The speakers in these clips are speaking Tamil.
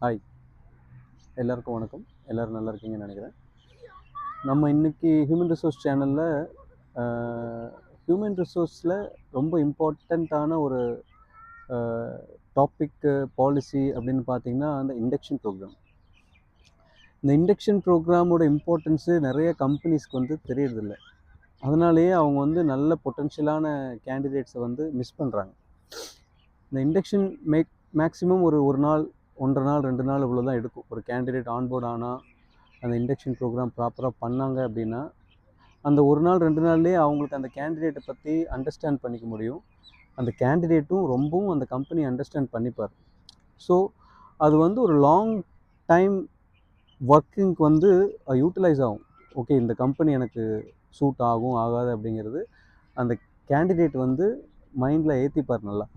ஹாய், எல்லாருக்கும் வணக்கம். எல்லோரும் நல்லா இருக்கீங்கன்னு நினைக்கிறேன். நம்ம இன்றைக்கி ஹியூமன் ரிசோர்ஸ் சேனலில் ஹியூமன் ரிசோர்ஸில் ரொம்ப இம்பார்ட்டண்ட்டான ஒரு டாப்பிக்கு பாலிசி அப்படின்னு பார்த்திங்கன்னா அந்த இண்டக்ஷன் ப்ரோக்ராம். இந்த இண்டக்ஷன் ப்ரோக்ராமோட இம்பார்ட்டன்ஸு நிறைய கம்பெனிஸ்க்கு வந்து தெரியறதில்ல. அதனாலேயே அவங்க வந்து நல்ல பொட்டென்ஷியலான கேண்டிடேட்ஸை வந்து மிஸ் பண்ணுறாங்க. இந்த இண்டக்ஷன் மேக்ஸிமம் ஒரு நாள், 1.5 நாள், 2 நாள் இவ்வளோ தான் எடுக்கும். ஒரு கேண்டிடேட் ஆன்போர்ட் ஆனால் அந்த இண்டக்ஷன் ப்ரோக்ராம் ப்ராப்பராக பண்ணாங்க அப்படின்னா அந்த 1 நாள் 2 நாள்லேயே அவங்களுக்கு அந்த கேண்டிடேட்டை பற்றி அண்டர்ஸ்டாண்ட் பண்ணிக்க முடியும். அந்த கேண்டிடேட்டும் ரொம்பவும் அந்த கம்பெனி அண்டர்ஸ்டாண்ட் பண்ணிப்பார். ஸோ அது வந்து ஒரு லாங் டைம் ஒர்க்கிங்க்கு வந்து யூட்டிலைஸ் ஆகும். ஓகே, இந்த கம்பெனி எனக்கு சூட் ஆகும் ஆகாது அப்படிங்கிறது அந்த கேண்டிடேட் வந்து மைண்டில் ஏற்றிப்பார் நல்லா.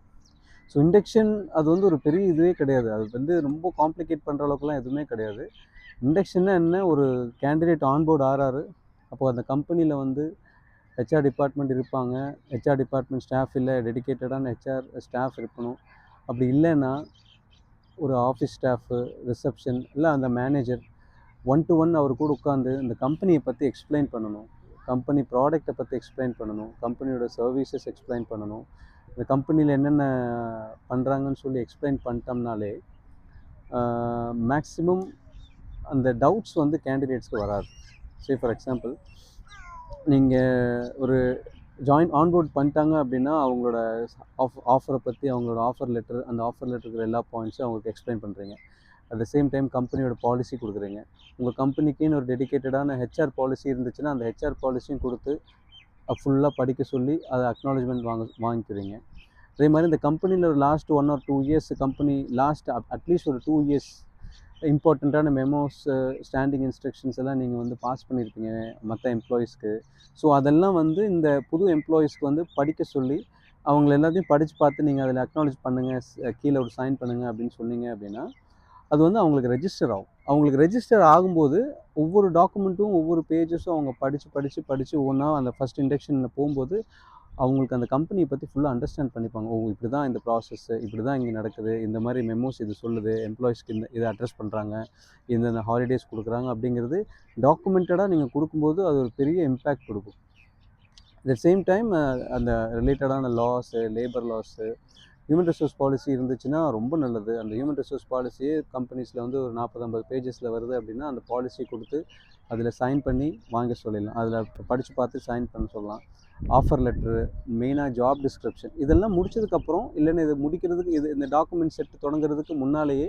ஸோ இண்டக்ஷன் அது வந்து ஒரு பெரிய இதுவே கிடையாது. அது வந்து ரொம்ப காம்ப்ளிகேட் பண்ணுற அளவுக்குலாம் எதுவுமே கிடையாது. இண்டக்ஷன்னா என்ன, ஒரு கேண்டிடேட் ஆன்போர்ட் ஆறாரு, அப்போது அந்த கம்பெனியில் வந்து ஹெச்ஆர் டிபார்ட்மெண்ட் இருப்பாங்க. ஹெச்ஆர் டிபார்ட்மெண்ட் ஸ்டாஃப் இல்லை, டெடிக்கேட்டடான ஹெச்ஆர் ஸ்டாஃப் இருக்கணும். அப்படி இல்லைன்னா ஒரு ஆஃபீஸ் ஸ்டாஃபு, ரிசப்ஷன் இல்லை அந்த மேனேஜர் 1 to 1 அவர் கூட உட்காந்து இந்த கம்பெனியை பற்றி எக்ஸ்பிளைன் பண்ணணும். கம்பெனி ப்ராடக்டை பற்றி எக்ஸ்பிளைன் பண்ணணும். கம்பெனியோட சர்வீசஸ் எக்ஸ்பிளைன் பண்ணணும். இந்த கம்பெனியில் என்னென்ன பண்ணுறாங்கன்னு சொல்லி எக்ஸ்பிளைன் பண்ணிட்டோம்னாலே மேக்ஸிமம் அந்த டவுட்ஸ் வந்து கேண்டிடேட்ஸ்க்கு வராது. சே ஃபார் எக்ஸாம்பிள், நீங்கள் ஒரு ஆன்போர்ட் பண்ணிட்டாங்க அப்படின்னா அவங்களோட ஆஃபரை பற்றி, அவங்களோட ஆஃபர் லெட்டர், அந்த ஆஃபர் லெட்டருக்கு எல்லா பாயிண்ட்ஸும் அவங்களுக்கு எக்ஸ்பிளைன் பண்ணுறீங்க. அட் த சேம் டைம் கம்பெனியோட பாலிசி கொடுக்குறீங்க. உங்கள் கம்பெனிக்குன்னு ஒரு டெடிக்கேட்டடான ஹெச்ஆர் பாலிசி இருந்துச்சுன்னா அந்த ஹெச்ஆர் பாலிசியும் கொடுத்து ஃபுல்லாக படிக்க சொல்லி அதை அக்னாலஜ்மெண்ட் வாங்கிக்கிறீங்க. அதே மாதிரி இந்த கம்பெனியில் ஒரு last 1 or 2 years company at least ஒரு 2 இயர்ஸ் இம்பார்ட்டண்ட்டான மெமோஸ், ஸ்டாண்டிங் இன்ஸ்ட்ரக்ஷன்ஸ் எல்லாம் நீங்கள் வந்து பாஸ் பண்ணியிருப்பீங்க மற்ற எம்ப்ளாயீஸ்க்கு. ஸோ அதெல்லாம் வந்து இந்த புது எம்ப்ளாயீஸ்க்கு வந்து படிக்க சொல்லி அவங்கள எல்லாத்தையும் படித்து பார்த்து நீங்கள் அதில் அக்னாலஜ் பண்ணுங்கள், கீழே ஒரு சைன் பண்ணுங்கள் அப்படின்னு சொன்னீங்க அப்படின்னா அது வந்து அவங்களுக்கு ரெஜிஸ்டர் ஆகும். அவங்களுக்கு ரெஜிஸ்டர் ஆகும்போது ஒவ்வொரு டாக்குமெண்ட்டும், ஒவ்வொரு பேஜஸும் அவங்க படித்து ஒவ்வொன்றா அந்த ஃபஸ்ட் இண்டக்ஷனில் போகும்போது அவங்களுக்கு அந்த கம்பெனியை பற்றி ஃபுல்லாக அண்டர்ஸ்டாண்ட் பண்ணிப்பாங்க. ஓ, இப்படி தான் இந்த ப்ராசஸ்ஸு, இப்படி தான் இங்கே நடக்குது, இந்த மாதிரி மெமோஸ் இது சொல்லுது, எம்ப்ளாயீஸ்க்கு இதை அட்ரஸ் பண்ணுறாங்க, இந்த ஹாலிடேஸ் கொடுக்குறாங்க அப்படிங்கிறது டாக்குமெண்டடாக நீங்கள் கொடுக்கும்போது அது ஒரு பெரிய இம்பேக்ட் கொடுக்கும். அட் த சேம் டைம் அந்த ரிலேட்டடான loss, labour loss, human resource policy இருந்துச்சுன்னா ரொம்ப நல்லது. அந்த ஹியூமன் ரிசோர்ஸ் பாலிசியே கம்பெனிஸில் வந்து ஒரு 40-50 பேஜஸில் வருது அப்படின்னா அந்த பாலிசி கொடுத்து அதில் சைன் பண்ணி வாங்க சொல்லிடலாம். அதில் படித்து பார்த்து சைன் பண்ண சொல்லலாம். ஆஃபர் லெட்ரு, மெயினாக ஜாப் டிஸ்கிரிப்ஷன் இதெல்லாம் முடிச்சதுக்கப்புறம், இல்லைன்னா இது முடிக்கிறதுக்கு இந்த டாக்குமெண்ட் செட் தொடங்குறதுக்கு முன்னாலேயே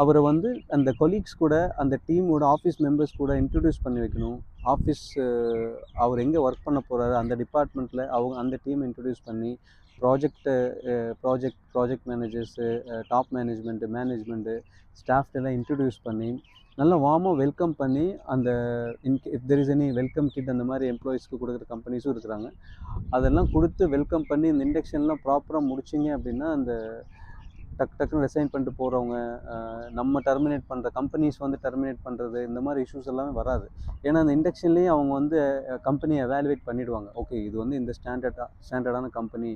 அவரை வந்து அந்த கொலீக்ஸ் கூட, அந்த டீமோட ஆஃபீஸ் மெம்பர்ஸ் கூட இன்ட்ரடியூஸ் பண்ணி வைக்கணும். ஆஃபீஸ் அவர் எங்கே ஒர்க் பண்ண போகிறாரு அந்த டிபார்ட்மெண்ட்டில் அந்த டீமை இன்ட்ரடியூஸ் பண்ணி ப்ராஜெக்ட் மேனேஜர்ஸு, டாப் மேனேஜ்மெண்ட்டு, ஸ்டாஃப்டெல்லாம் இன்ட்ரடியூஸ் பண்ணி நல்லா வார்மாக வெல்கம் பண்ணி அந்த if there is any welcome kit அந்த மாதிரி எம்ப்ளாயீஸ்க்கு கொடுக்குற கம்பெனிஸும் இருக்கிறாங்க. அதெல்லாம் கொடுத்து வெல்கம் பண்ணி இந்த இண்டக்ஷன்லாம் ப்ராப்பராக முடிச்சிங்க அப்படின்னா அந்த டக்குன்னு ரிசைன் பண்ணிட்டு போகிறவங்க, நம்ம டெர்மினேட் பண்ணுற கம்பெனிஸ் வந்து டெர்மினேட் பண்ணுறது, இந்த மாதிரி இஷ்யூஸ் எல்லாமே வராது. ஏன்னா அந்த இண்டக்ஷன்லேயே அவங்க வந்து கம்பெனியை எவாலுவேட் பண்ணிவிடுவாங்க. ஓகே, இது வந்து இந்த ஸ்டாண்டர்டான கம்பெனி,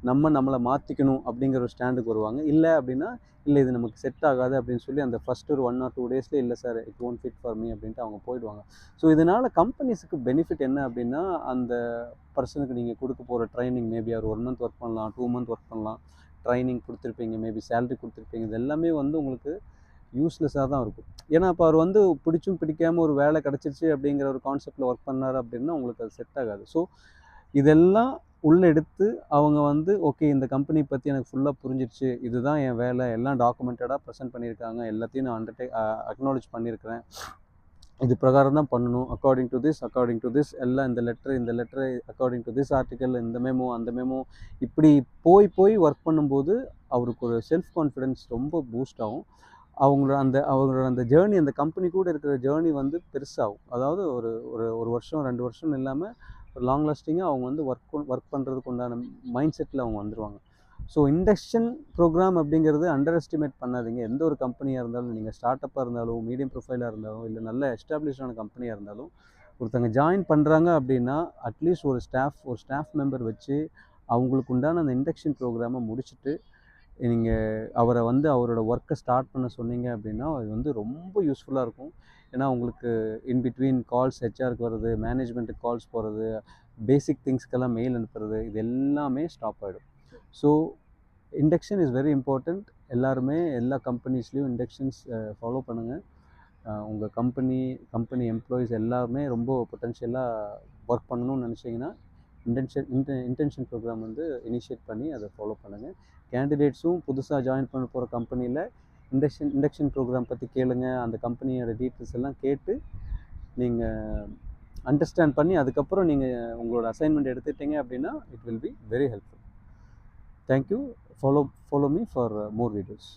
நம்மளை மாற்றிக்கணும் அப்படிங்கிற ஒரு ஸ்டாண்டுக்கு வருவாங்க. இல்லை அப்படின்னா இல்லை இது நமக்கு செட் ஆகாது அப்படின்னு சொல்லி அந்த ஃபஸ்ட்டு ஒரு 1 or 2 டேஸ்லேயே இல்லை sir it won't fit for me அப்படின்ட்டு அவங்க போயிடுவாங்க. ஸோ இதனால் கம்பெனிஸுக்கு பெனிஃபிட் என்ன அப்படின்னா, அந்த பர்சனுக்கு நீங்கள் கொடுக்க போகிற ட்ரைனிங், மேபி அவர் 1 month ஒர்க் பண்ணலாம், 2 month ஒர்க் பண்ணலாம், ட்ரைனிங் கொடுத்துருப்பீங்க, மேபி சேலரி கொடுத்துருப்பீங்க, இது எல்லாமே வந்து உங்களுக்கு யூஸ்லெஸ்ஸாக தான் இருக்கும். ஏன்னா அப்போ அவர் வந்து பிடிச்சும் பிடிக்காமல் ஒரு வேலை கிடச்சிருச்சு அப்படிங்கிற ஒரு கான்செப்டில் ஒர்க் பண்ணார் அப்படின்னா உங்களுக்கு அது செட் ஆகாது. ஸோ இதெல்லாம் உள்ளே எடுத்து அவங்க வந்து ஓகே, இந்த கம்பெனி பற்றி எனக்கு ஃபுல்லாக புரிஞ்சிடுச்சு, இதுதான் என் வேலை, எல்லாம் டாக்குமெண்டடாக ப்ரெசென்ட் பண்ணியிருக்காங்க, எல்லாத்தையும் நான் அக்னாலஜ் பண்ணியிருக்கிறேன், இது பிரகாரம் தான் பண்ணணும், அக்கார்டிங் டு திஸ் எல்லாம் இந்த letter according to this article, இந்த மெமோ அந்த மெமோ, இப்படி போய் ஒர்க் பண்ணும்போது அவருக்கு ஒரு செல்ஃப் கான்ஃபிடென்ஸ் ரொம்ப பூஸ்ட் ஆகும். அவங்களோட அந்த ஜேர்னி, அந்த கம்பெனி கூட இருக்கிற ஜேர்னி வந்து பெருசாகும். அதாவது ஒரு வருஷம் 2 வருஷம் இல்லாமல் ஒரு லாங் லாஸ்டிங்காக அவங்க வந்து ஒர்க் பண்ணுறதுக்கு உண்டான மைண்ட் செட்டில் அவங்க வந்துடுவாங்க. ஸோ இண்டக்ஷன் ப்ரோக்ராம் அப்படிங்கிறது அண்டர் எஸ்டிமேட் பண்ணாதீங்க. எந்த ஒரு கம்பெனியாக இருந்தாலும், நீங்கள் ஸ்டார்ட் அப்பாக இருந்தாலும், மீடியம் ப்ரொஃபைலாக இருந்தாலும், இல்லை நல்ல எஸ்டாப்ளிஷ்டான கம்பெனியாக இருந்தாலும், ஒருத்தங்க ஜாயின் பண்ணுறாங்க அப்படின்னா அட்லீஸ்ட் ஒரு ஸ்டாஃப் மெம்பர் வச்சு அவங்களுக்கு உண்டான அந்த இண்டக்ஷன் ப்ரோக்ராமை முடிச்சுட்டு நீங்கள் அவரை வந்து அவரோட ஒர்க்கை ஸ்டார்ட் பண்ண சொன்னீங்க அப்படின்னா அது வந்து ரொம்ப யூஸ்ஃபுல்லாக இருக்கும். ஏன்னா உங்களுக்கு இன் பிட்வீன் கால்ஸ் ஹெச்ஆருக்கு வர்றது, மேனேஜ்மெண்ட்டுக்கு கால்ஸ் போகிறது, பேசிக் திங்ஸ்க்கெல்லாம் மெயில் அனுப்புறது, இது எல்லாமே ஸ்டாப் ஆகிடும். So induction is very important. எல்லாருமே எல்லா கம்பெனிஸ்லேயும் இண்டக்ஷன்ஸ் ஃபாலோ பண்ணுங்கள். உங்கள் கம்பெனி எம்ப்ளாயீஸ் எல்லாருமே ரொம்ப பொட்டென்ஷியலாக ஒர்க் பண்ணணும்னு நினச்சிங்கன்னா இன்டென்ஷன் ப்ரோக்ராம் வந்து இனிஷியேட் பண்ணி அதை ஃபாலோ பண்ணுங்கள். கேண்டிடேட்ஸும் புதுசாக ஜாயின் பண்ண போகிற கம்பெனியில் இண்டக்ஷன் ப்ரோக்ராம் பற்றி கேளுங்க. அந்த கம்பெனியோட டீட்டெயில்ஸ் எல்லாம் கேட்டு நீங்கள் அண்டர்ஸ்டாண்ட் பண்ணி அதுக்கப்புறம் நீங்கள் உங்களோட அசைன்மெண்ட் எடுத்துட்டீங்க அப்படின்னா it will be very helpful. Thank you. Follow me for more videos.